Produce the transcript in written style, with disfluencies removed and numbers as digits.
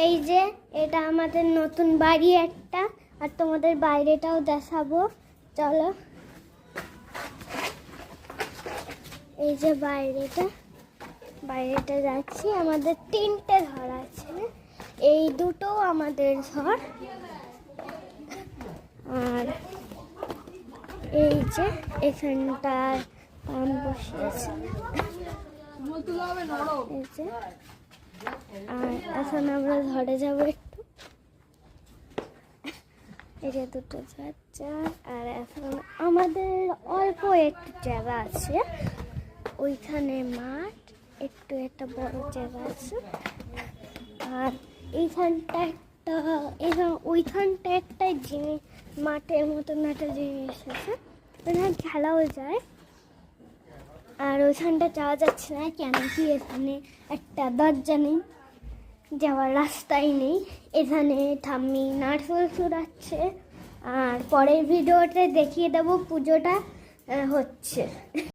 এই যে এটা আমাদের নতুন বাড়ি একটা, আর তোমাদের বাইরেটাও দেখাবো, চলো। এই যে বাইরেটা যাচ্ছি। আমাদের 3টে ঘর আছে, এই দুটো আমাদের ঘর। আর এই যে এখানটায় পাম্প বসিয়েছে, এই যে। আর এখন আমরা ঘরে যাবো একটু। এই যে দুটো বাচ্চা। আর এখন আমাদের অল্প একটু জায়গা আছে, ওইখানে মাঠ, একটু একটা বড় জায়গা আছে। আর ওইখানটা একটা জিনিস, মাঠের মতন একটা জিনিস আছে, ওখানে খেলাও যায়। আর ওইখানটা যাওয়া যাচ্ছে না, কেন কি এখানে একটা দরজা নেই, যাওয়ার রাস্তাই নেই। এখানে ঠাম্মি নারকেল ছুড়াচ্ছে। আর পরের ভিডিওতে দেখিয়ে দেবো পুজোটা হচ্ছে।